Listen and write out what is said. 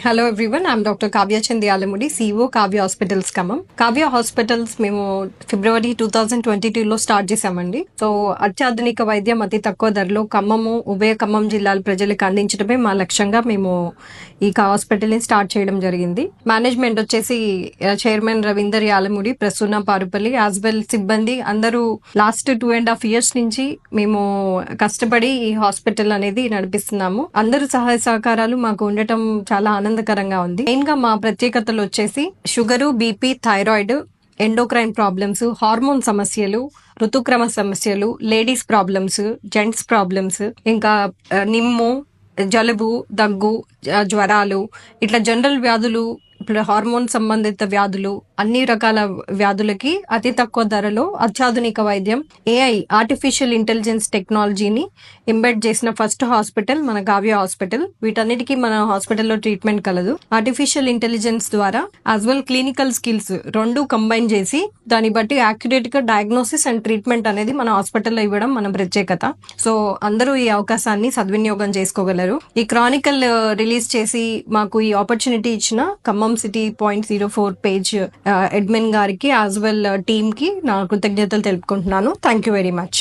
Hello everyone, I'm doctor Kavya Chandyalamudi, CEO Kavya hospitals Khammam. Kavya hospitals మేము February 2022లో start చేశామండి. So అత్యాధునిక వైద్యం అతి తక్కువ ధరలో ఉభయ ఖమ్మం జిల్లాల ప్రజలకు అందించడమే మా లక్ష్యంగా మేము ఈ హాస్పిటల్ని స్టార్ట్ చేయడం జరిగింది. మేనేజ్మెంట్ వచ్చేసి chairman Ravinder Yalamudi, Prasuna Parupalli, as well సిబ్బంది అందరూ లాస్ట్ 2.5 years నుంచి మేము కష్టపడి ఈ హాస్పిటల్ అనేది నడిపిస్తున్నాము. అందరూ సహాయ సహకారాలు మాకు ఉండటం చాలా ఆనందకరంగా ఉంది. మెయిన్ గా మా ప్రత్యేకతలు వచ్చేసి sugar, BP, thyroid, endocrine problems, hormone సమస్యలు, ఋతుక్రమ సమస్యలు, లేడీస్ ప్రాబ్లమ్స్, జెంట్స్ ప్రాబ్లమ్స్, ఇంకా నిమ్ము, జలుబు, దగ్గు, జ్వరాలు, ఇట్లా జనరల్ వ్యాధులు, ఇప్పుడు హార్మోన్ సంబంధిత వ్యాధులు, అన్ని రకాల వ్యాధులకి అతి తక్కువ ధరలో అత్యాధునిక వైద్యం, AI ఆర్టిఫిషియల్ ఇంటెలిజెన్స్ టెక్నాలజీని ఎంబెడ్ చేసిన ఫస్ట్ హాస్పిటల్ మన కావ్య హాస్పిటల్. వీటన్నిటికీ మన హాస్పిటల్లో ట్రీట్మెంట్ కలదు. ఆర్టిఫిషియల్ ఇంటెలిజెన్స్ ద్వారా యాజ్ వెల్ క్లినికల్ స్కిల్స్ రెండు కంబైన్ చేసి దాన్ని బట్టి యాక్యురేట్ గా డయాగ్నోసిస్ అండ్ ట్రీట్మెంట్ అనేది మన హాస్పిటల్లో ఇవ్వడం మన ప్రత్యేకత. సో అందరూ ఈ అవకాశాన్ని సద్వినియోగం చేసుకోగలరు. ఈ క్రానికల్ రిలీజ్ చేసి మాకు ఈ ఆపర్చునిటీ ఇచ్చిన ఖమ్మం సిటీ 0.04 పేజ్ అడ్మిన్ గారికి యాజ్ వెల్ టీమ్ కి నా కృతజ్ఞతలు తెలుపుకుంటున్నాను. Thank you very much.